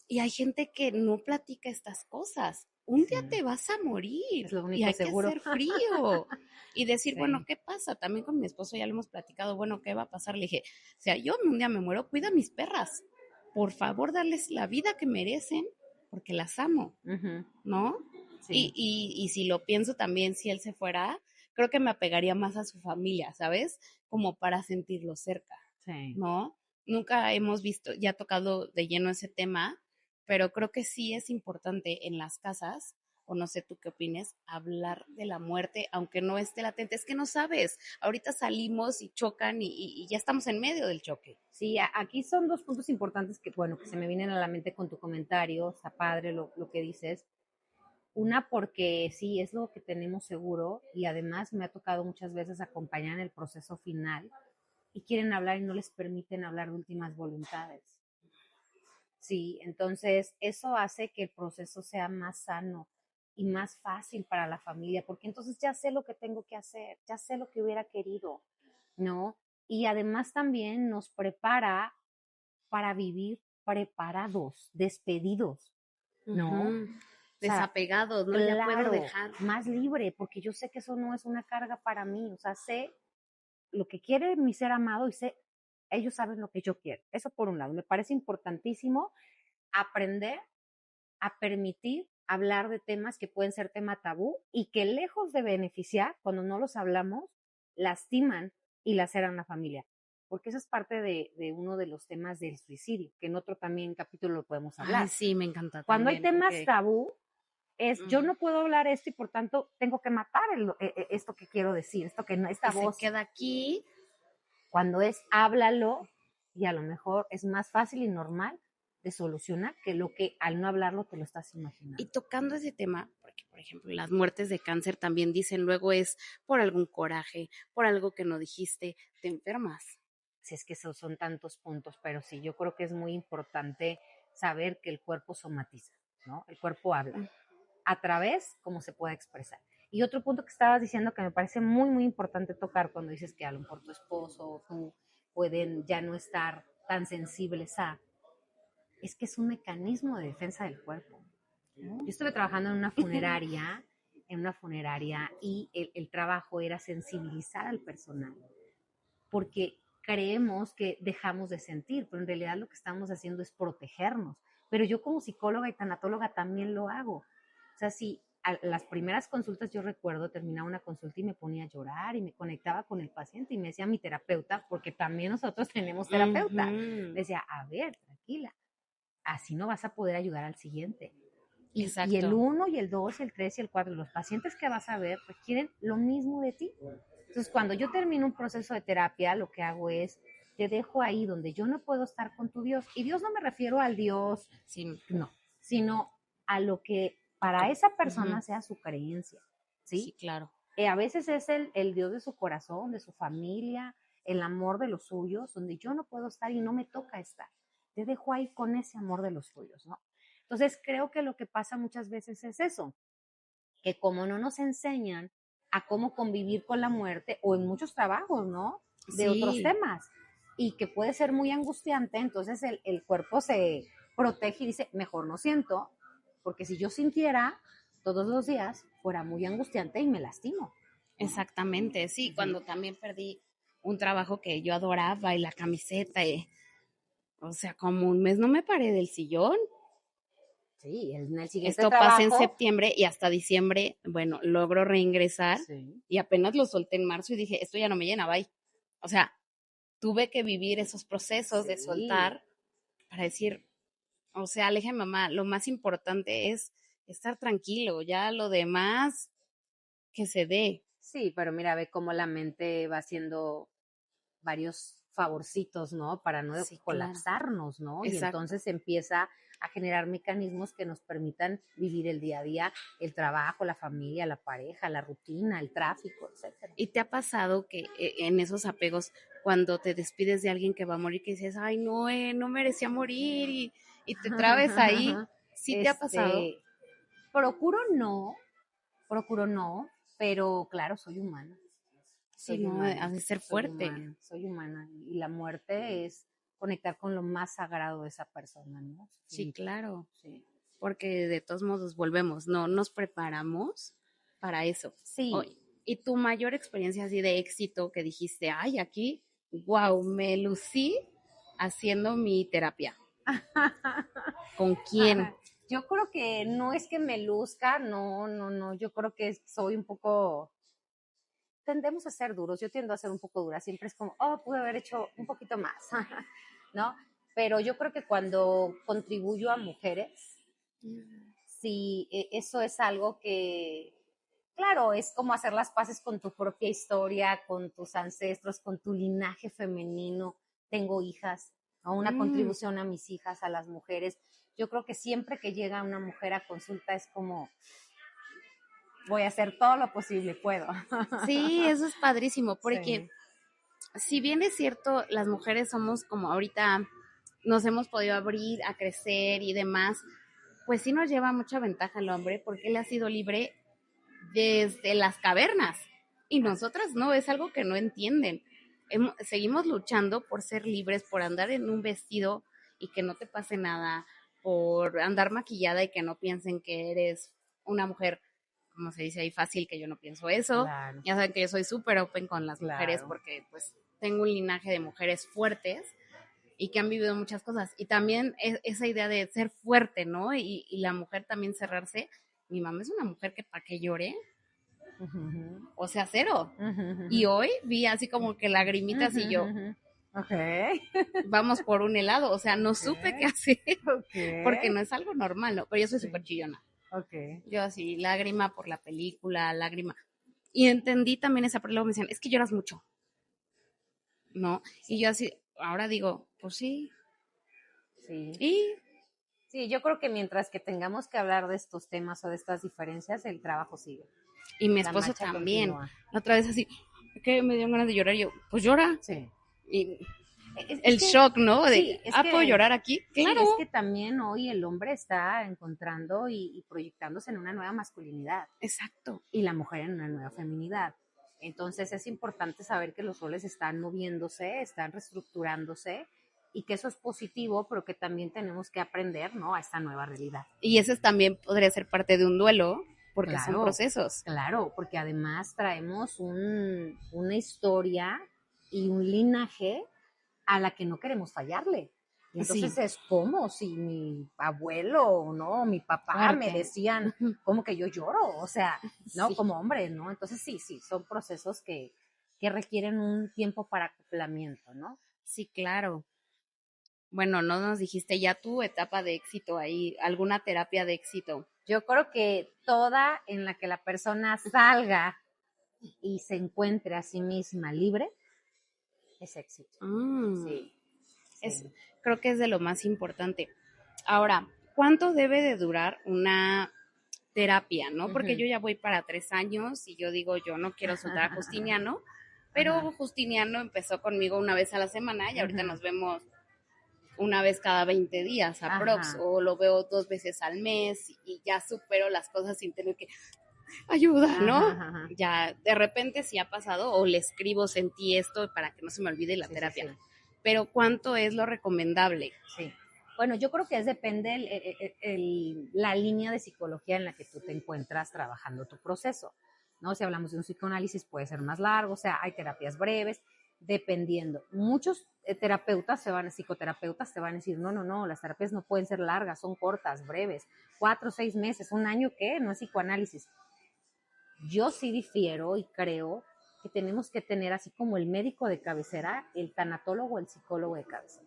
Y hay gente que no platica estas cosas. Un día te vas a morir es lo único y hay seguro. que hacer frío y decir, bueno, ¿qué pasa? También con mi esposo ya lo hemos platicado, bueno, ¿qué va a pasar? Le dije, o sea, yo un día me muero, cuida a mis perras. Por favor, darles la vida que merecen porque las amo, ¿no? Y si lo pienso también, si él se fuera, creo que me apegaría más a su familia, ¿sabes? Como para sentirlo cerca, ¿no? Nunca hemos visto, ya tocado de lleno ese tema, pero creo que sí es importante en las casas, o no sé tú qué opines, hablar de la muerte, aunque no esté latente. Es que no sabes, ahorita salimos y chocan y ya estamos en medio del choque. Sí, aquí son dos puntos importantes que, bueno, que se me vienen a la mente con tu comentario, está padre lo que dices. Una, porque sí, es lo que tenemos seguro y además me ha tocado muchas veces acompañar en el proceso final y quieren hablar y no les permiten hablar de últimas voluntades. Sí, entonces eso hace que el proceso sea más sano y más fácil para la familia, porque entonces ya sé lo que tengo que hacer, ya sé lo que hubiera querido, ¿no? Y además también nos prepara para vivir preparados, despedidos, ¿no? Desapegados, ¿no? Claro, Ya puedo dejar. más libre, porque yo sé que eso no es una carga para mí, o sea, sé lo que quiere mi ser amado y sé, ellos saben lo que yo quiero. Eso por un lado, me parece importantísimo aprender a permitir hablar de temas que pueden ser tema tabú y que lejos de beneficiar, cuando no los hablamos, lastiman y laceran la familia. Porque eso es parte de uno de los temas del suicidio, que en otro también capítulo lo podemos hablar. Ay, sí, me encanta. Cuando también, hay temas tabú, yo no puedo hablar esto y por tanto tengo que matar esto que quiero decir, esto que no, esta voz. Se queda aquí. Cuando es háblalo y a lo mejor es más fácil y normal de solucionar que lo que al no hablarlo te lo estás imaginando. Y tocando ese tema, porque por ejemplo las muertes de cáncer también dicen luego es por algún coraje, por algo que no dijiste, te enfermas. Si es que esos son tantos puntos, pero sí, yo creo que es muy importante saber que el cuerpo somatiza, ¿no? El cuerpo habla a través cómo se puede expresar. Y otro punto que estabas diciendo que me parece muy, muy importante tocar cuando dices que a lo mejor tu esposo o tú pueden ya no estar tan sensibles es que es un mecanismo de defensa del cuerpo. Yo estuve trabajando en una funeraria y el trabajo era sensibilizar al personal, porque creemos que dejamos de sentir, pero en realidad lo que estamos haciendo es protegernos. Pero yo como psicóloga y tanatóloga también lo hago. O sea, si a las primeras consultas yo recuerdo, terminaba una consulta y me ponía a llorar y me conectaba con el paciente y me decía mi terapeuta, porque también nosotros tenemos terapeuta, me decía, a ver, tranquila, así no vas a poder ayudar al siguiente. Y el 1 y el 2 y el 3 y el 4, los pacientes que vas a ver requieren lo mismo de ti. Entonces, cuando yo termino un proceso de terapia, lo que hago es, te dejo ahí donde yo no puedo estar con tu Dios. Y Dios no me refiero al Dios, no, sino a lo que para esa persona sea su creencia. Sí, claro. A veces es el Dios de su corazón, de su familia, el amor de los suyos, donde yo no puedo estar y no me toca estar. Te dejo ahí con ese amor de los tuyos, ¿no? Entonces, creo que lo que pasa muchas veces es eso, que como no nos enseñan a cómo convivir con la muerte, o en muchos trabajos, ¿no? De otros temas, y que puede ser muy angustiante, entonces el cuerpo se protege y dice, mejor no siento, porque si yo sintiera todos los días, fuera muy angustiante y me lastimo. Exactamente, sí, cuando también perdí un trabajo que yo adoraba y la camiseta, o sea, como un mes no me paré del sillón. Sí, en el siguiente Esto pasa en trabajo. septiembre y hasta diciembre, bueno, logro reingresar Sí. y apenas lo solté en marzo y dije, esto ya no me llena, bye. O sea, tuve que vivir esos procesos de Sí. soltar para decir, o sea, aleja mamá, lo más importante es estar tranquilo, ya lo demás que se dé. Sí, pero mira, ve cómo la mente va haciendo varios favorcitos, ¿no? Para no Sí, claro, colapsarnos, ¿no? Y exacto. entonces empieza a generar mecanismos que nos permitan vivir el día a día, el trabajo, la familia, la pareja, la rutina, el tráfico, etcétera. ¿Y te ha pasado que en esos apegos, cuando te despides de alguien que va a morir, que dices, ay, no, no merecía morir y te trabes ahí? ¿Sí te ha pasado? Este, procuro no, pero claro, soy humana. Sí, Soy no, ha humana, de ser fuerte. soy humana. Y la muerte es conectar con lo más sagrado de esa persona, ¿no? Sí, Sí, claro, sí. porque de todos modos volvemos, no nos preparamos para eso. O- Sí. y tu mayor experiencia así de éxito que dijiste, ay, aquí, wow, me lucí haciendo mi terapia. ¿Con quién? Yo creo que no es que me luzca, no. Yo creo que soy un poco. Tendemos a ser duros. Yo tiendo a ser un poco dura. Siempre es como, oh, pude haber hecho un poquito más, ¿no? Pero yo creo que cuando contribuyo a mujeres, sí, eso es algo que, claro, es como hacer las paces con tu propia historia, con tus ancestros, con tu linaje femenino. Tengo hijas, o una Mm, contribución a mis hijas, a las mujeres. Yo creo que siempre que llega una mujer a consulta es como, voy a hacer todo lo posible, puedo. sí, eso es padrísimo, porque Sí. si bien es cierto, las mujeres somos como ahorita nos hemos podido abrir a crecer y demás, pues sí nos lleva mucha ventaja el hombre porque él ha sido libre desde las cavernas y nosotras no, es algo que no entienden. Seguimos luchando por ser libres, por andar en un vestido y que no te pase nada, por andar maquillada y que no piensen que eres una mujer, como se dice ahí, fácil, que yo no pienso eso. Claro, Ya saben que yo soy súper open con las mujeres claro. porque pues tengo un linaje de mujeres fuertes y que han vivido muchas cosas. Y también esa idea de ser fuerte, ¿no? Y la mujer también cerrarse. Mi mamá es una mujer que para que llore, Ujú, o sea, cero. ujú, Y ujú, hoy vi así como que lagrimitas ujú, y yo, ujú. Ok, vamos por un helado. O sea, no ok, supe qué hacer ok. porque no es algo normal, ¿no? Pero yo soy súper Sí, chillona. ok. Yo así, lágrima por la película, lágrima. Y entendí también esa, pero luego me decían, es que lloras mucho, ¿no? Y yo Sí, así, ahora digo, pues sí. sí. Y, Sí, yo creo que mientras que tengamos que hablar de estos temas o de estas diferencias, el trabajo sigue. y mi La esposo marcha también. continúa. La otra vez así, que me dio ganas de llorar. Y yo, pues llora. Sí. Y Es el que, shock, ¿no? De, sí, es ¿puedo que, llorar aquí? sí, es que Claro, también hoy el hombre está encontrando y proyectándose en una nueva masculinidad exacto. y la mujer en una nueva feminidad. Entonces es importante saber que los roles están moviéndose, están reestructurándose y que eso es positivo, pero que también tenemos que aprender, ¿no? A esta nueva realidad. Y ese también podría ser parte de un duelo, porque son Claro, procesos. claro, porque además traemos una historia y un linaje a la que no queremos fallarle. Y Sí, entonces es como si mi abuelo, ¿no? Mi papá me fuerte. decían, como que yo lloro, o sea, ¿no? Sí, Como hombre, ¿no? Entonces sí, son procesos que requieren un tiempo para acoplamiento, ¿no? sí, claro. Bueno, no nos dijiste ya tu etapa de éxito ahí, alguna terapia de éxito. Yo creo que toda en la que la persona salga y se encuentre a sí misma libre es éxito. Mm, Sí, es, sí. creo que es de lo más importante. Ahora, ¿cuánto debe de durar una terapia, no? Porque Ujú. yo ya voy para 3 años y yo digo, yo no quiero soltar a Justiniano, Ajá. pero Justiniano empezó conmigo una vez a la semana y ahorita Ujú. nos vemos una vez cada 20 días aprox, Ajá. o lo veo 2 veces al mes y ya supero las cosas sin tener que ayuda, ¿no? Ajá, ajá. Ya de repente sí ha pasado o le escribo, sentí esto para que no se me olvide la Sí, sí, sí. terapia. pero ¿cuánto es lo recomendable? Sí. Bueno, yo creo que depende la línea de psicología en la que tú te encuentras trabajando tu proceso, ¿no? Si hablamos de un psicoanálisis puede ser más largo, o sea, hay terapias breves, dependiendo. Muchos psicoterapeutas te van a decir, no, las terapias no pueden ser largas, son cortas, breves, 4, 6 meses, un año, ¿qué? No es psicoanálisis. Yo sí difiero y creo que tenemos que tener así como el médico de cabecera, el tanatólogo, el psicólogo de cabecera.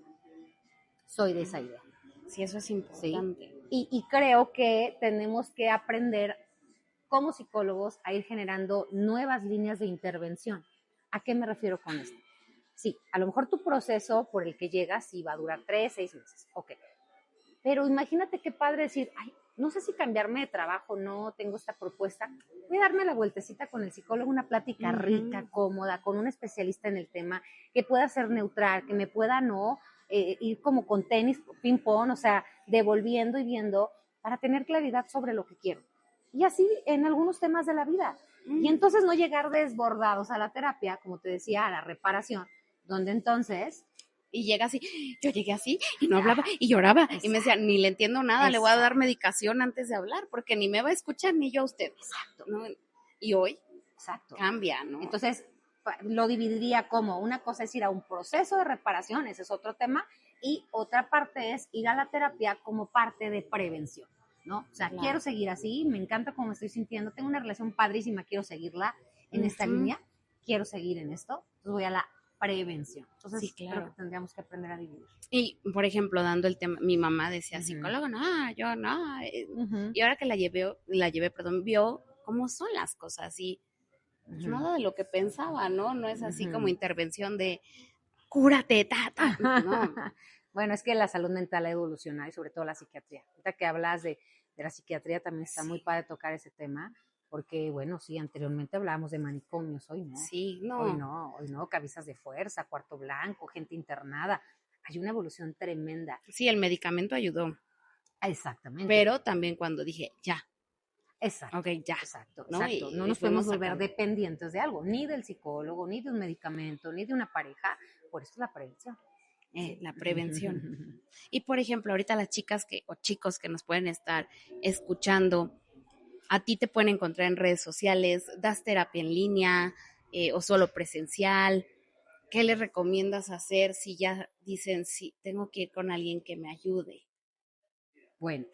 Soy de esa idea. Sí, eso es ¿Sí? importante. Y creo que tenemos que aprender como psicólogos a ir generando nuevas líneas de intervención. ¿A qué me refiero con esto? Sí, a lo mejor tu proceso por el que llegas sí va a durar 3, 6 meses, ok. Pero imagínate qué padre decir, ay, no sé si cambiarme de trabajo, no tengo esta propuesta. Voy a darme la vueltecita con el psicólogo, una plática rica, cómoda, con un especialista en el tema, que pueda ser neutral, que me pueda ir como con tenis, ping pong, o sea, devolviendo y viendo para tener claridad sobre lo que quiero. Y así en algunos temas de la vida. Y entonces no llegar desbordados a la terapia, como te decía, a la reparación, donde entonces y llega así, yo llegué así y no hablaba y lloraba. Exacto. Y me decía, ni le entiendo nada, le voy a dar medicación antes de hablar porque ni me va a escuchar ni yo a usted. Exacto. ¿No? Y hoy Exacto. cambia, ¿no? Entonces, lo dividiría como una cosa es ir a un proceso de reparación, ese es otro tema, y otra parte es ir a la terapia como parte de prevención, ¿no? O sea, claro, quiero seguir así, me encanta cómo me estoy sintiendo, tengo una relación padrísima, quiero seguirla en esta línea, quiero seguir en esto, entonces voy a la prevención. Entonces, sí, claro, creo que tendríamos que aprender a dividir. Y, por ejemplo, dando el tema, mi mamá decía, psicólogo, no, yo no. Y ahora que la llevé, vio cómo son las cosas y pues nada de lo que pensaba, ¿no? No es así como intervención de cúrate, no. Bueno, es que la salud mental ha evolucionado y sobre todo la psiquiatría. Ahorita que hablas de la psiquiatría también está muy padre tocar ese tema, porque bueno, sí, anteriormente hablábamos de manicomios, hoy no. Sí, no. Hoy no, cabezas de fuerza, cuarto blanco, gente internada. Hay una evolución tremenda. Sí, el medicamento ayudó. Exactamente. Pero también cuando dije, ya. Exacto. Ok, ya. Exacto, ¿no? exacto. No nos podemos volver dependientes de algo, ni del psicólogo, ni de un medicamento, ni de una pareja. Por eso es la prevención. La prevención. Y por ejemplo, ahorita las chicas o chicos que nos pueden estar escuchando, a ti te pueden encontrar en redes sociales, das terapia en línea o solo presencial. ¿Qué les recomiendas hacer si ya dicen, sí, tengo que ir con alguien que me ayude? Bueno,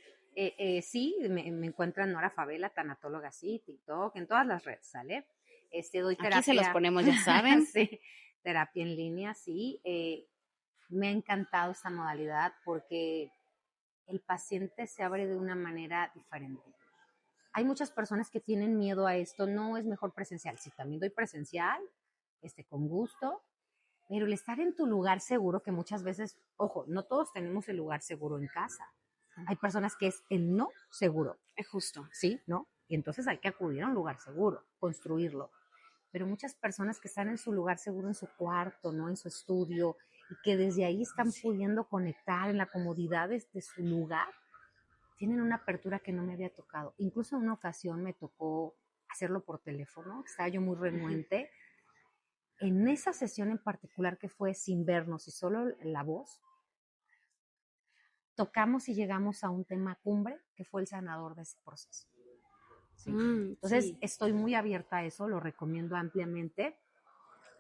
sí, me encuentran Nora Favela, tanatóloga, sí, TikTok, en todas las redes, ¿sale? Doy terapia. Aquí se los ponemos, ya saben. Sí, terapia en línea, sí. Me ha encantado esta modalidad porque el paciente se abre de una manera diferente. Hay muchas personas que tienen miedo a esto, no es mejor presencial. Sí, también doy presencial, con gusto, pero el estar en tu lugar seguro, que muchas veces, ojo, no todos tenemos el lugar seguro en casa. Hay personas que es el no seguro. Es justo. Sí, ¿no? Y entonces hay que acudir a un lugar seguro, construirlo. Pero muchas personas que están en su lugar seguro, en su cuarto, ¿no? En su estudio, y que desde ahí están pudiendo conectar en la comodidad de su lugar, tienen una apertura que no me había tocado. Incluso en una ocasión me tocó hacerlo por teléfono, estaba yo muy renuente. En esa sesión en particular que fue sin vernos y solo la voz, tocamos y llegamos a un tema cumbre que fue el sanador de ese proceso. ¿Sí? Entonces, estoy muy abierta a eso, lo recomiendo ampliamente.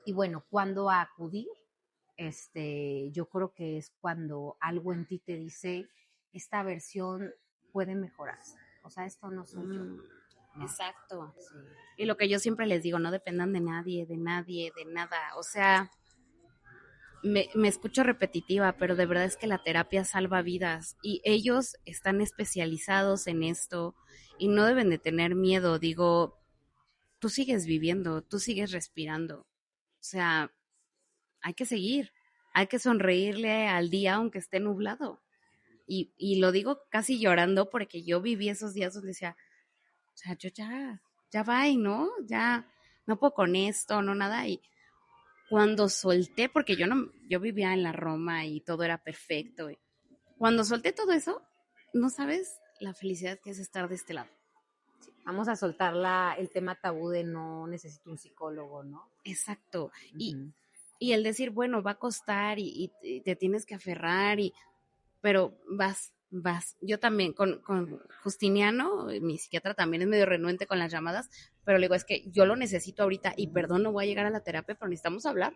Y bueno, ¿cuándo acudir? Yo creo que es cuando algo en ti te dice, esta versión puede mejorarse. O sea, esto no soy yo. No. Exacto. Sí. Y lo que yo siempre les digo, no dependan de nadie, de nada. O sea, me escucho repetitiva, pero de verdad es que la terapia salva vidas y ellos están especializados en esto y no deben de tener miedo. Digo, tú sigues viviendo, tú sigues respirando. O sea, hay que seguir, hay que sonreírle al día aunque esté nublado. Y lo digo casi llorando porque yo viví esos días donde decía, o sea, yo ya va, ¿no? Ya no puedo con esto, no nada. Y cuando solté, porque yo vivía en la Roma y todo era perfecto. Y cuando solté todo eso, no sabes la felicidad que es estar de este lado. Sí, vamos a soltar el tema tabú de no necesito un psicólogo, ¿no? Exacto. Y Y el decir, bueno, va a costar y te tienes que aferrar, pero vas. Yo también, con Justiniano, mi psiquiatra también es medio renuente con las llamadas, pero le digo, es que yo lo necesito ahorita y perdón, no voy a llegar a la terapia, pero necesitamos hablar.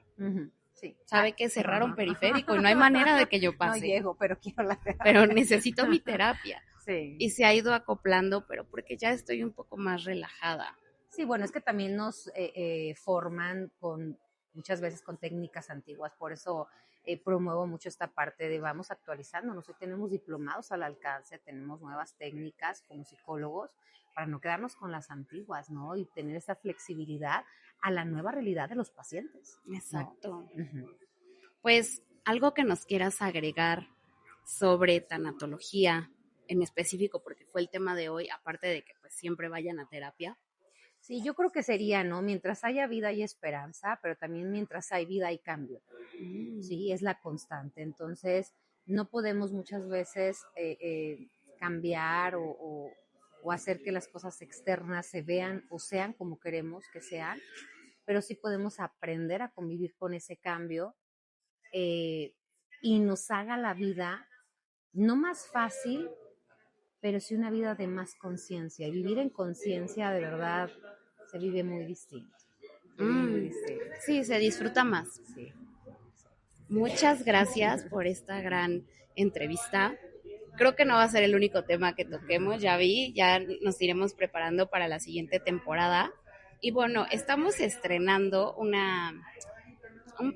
Sí. Sabe que cerraron periférico y no hay manera de que yo No pase. llego, pero quiero la terapia. Pero necesito mi terapia. Sí. Y se ha ido acoplando, pero porque ya estoy un poco más relajada. Sí, bueno, es que también nos forman muchas veces con técnicas antiguas, por eso promuevo mucho esta parte de vamos actualizándonos. Hoy tenemos diplomados al alcance, tenemos nuevas técnicas como psicólogos para no quedarnos con las antiguas, ¿no? Y tener esa flexibilidad a la nueva realidad de los pacientes. Exacto. ¿No? Uh-huh. Pues algo que nos quieras agregar sobre tanatología en específico, porque fue el tema de hoy, aparte de que pues siempre vayan a terapia. Sí, yo creo que sería, ¿no? Mientras haya vida hay esperanza, pero también mientras hay vida hay cambio. Sí, es la constante. Entonces, no podemos muchas veces cambiar o hacer que las cosas externas se vean o sean como queremos que sean, pero sí podemos aprender a convivir con ese cambio y nos haga la vida no más fácil, pero sí una vida de más conciencia. Y vivir en conciencia de verdad se vive muy distinto. Sí, se disfruta más. Sí. Muchas gracias por esta gran entrevista. Creo que no va a ser el único tema que toquemos, ya nos iremos preparando para la siguiente temporada. Y bueno, estamos estrenando un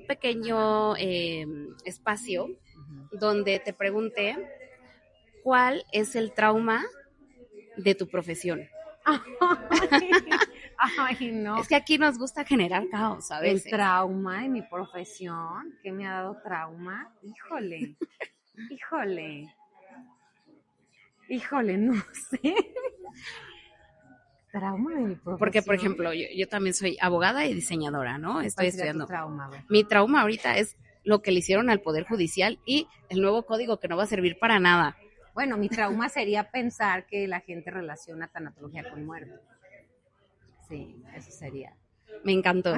pequeño espacio donde te pregunté cuál es el trauma de tu profesión. Ay, no. Es que aquí nos gusta generar caos a veces. El trauma de mi profesión, ¿qué me ha dado trauma? Híjole, no sé. Trauma de mi profesión. Porque, por ejemplo, yo también soy abogada y diseñadora, ¿no? Estoy estudiando. Trauma, mi trauma ahorita es lo que le hicieron al Poder Judicial y el nuevo código que no va a servir para nada. Bueno, mi trauma sería pensar que la gente relaciona tanatología con muerte. Sí, eso sería. Me encantó.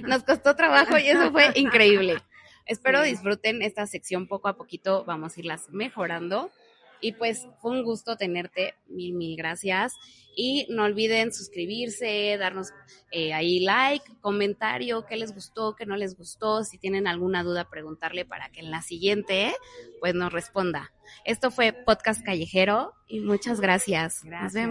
Nos costó trabajo y eso fue increíble. Espero disfruten esta sección poco a poquito, vamos a irlas mejorando. Y pues fue un gusto tenerte, mil gracias. Y no olviden suscribirse, darnos ahí like, comentario, qué les gustó, qué no les gustó. Si tienen alguna duda, preguntarle para que en la siguiente pues nos responda. Esto fue Podcast Callejero y muchas gracias. Nos vemos.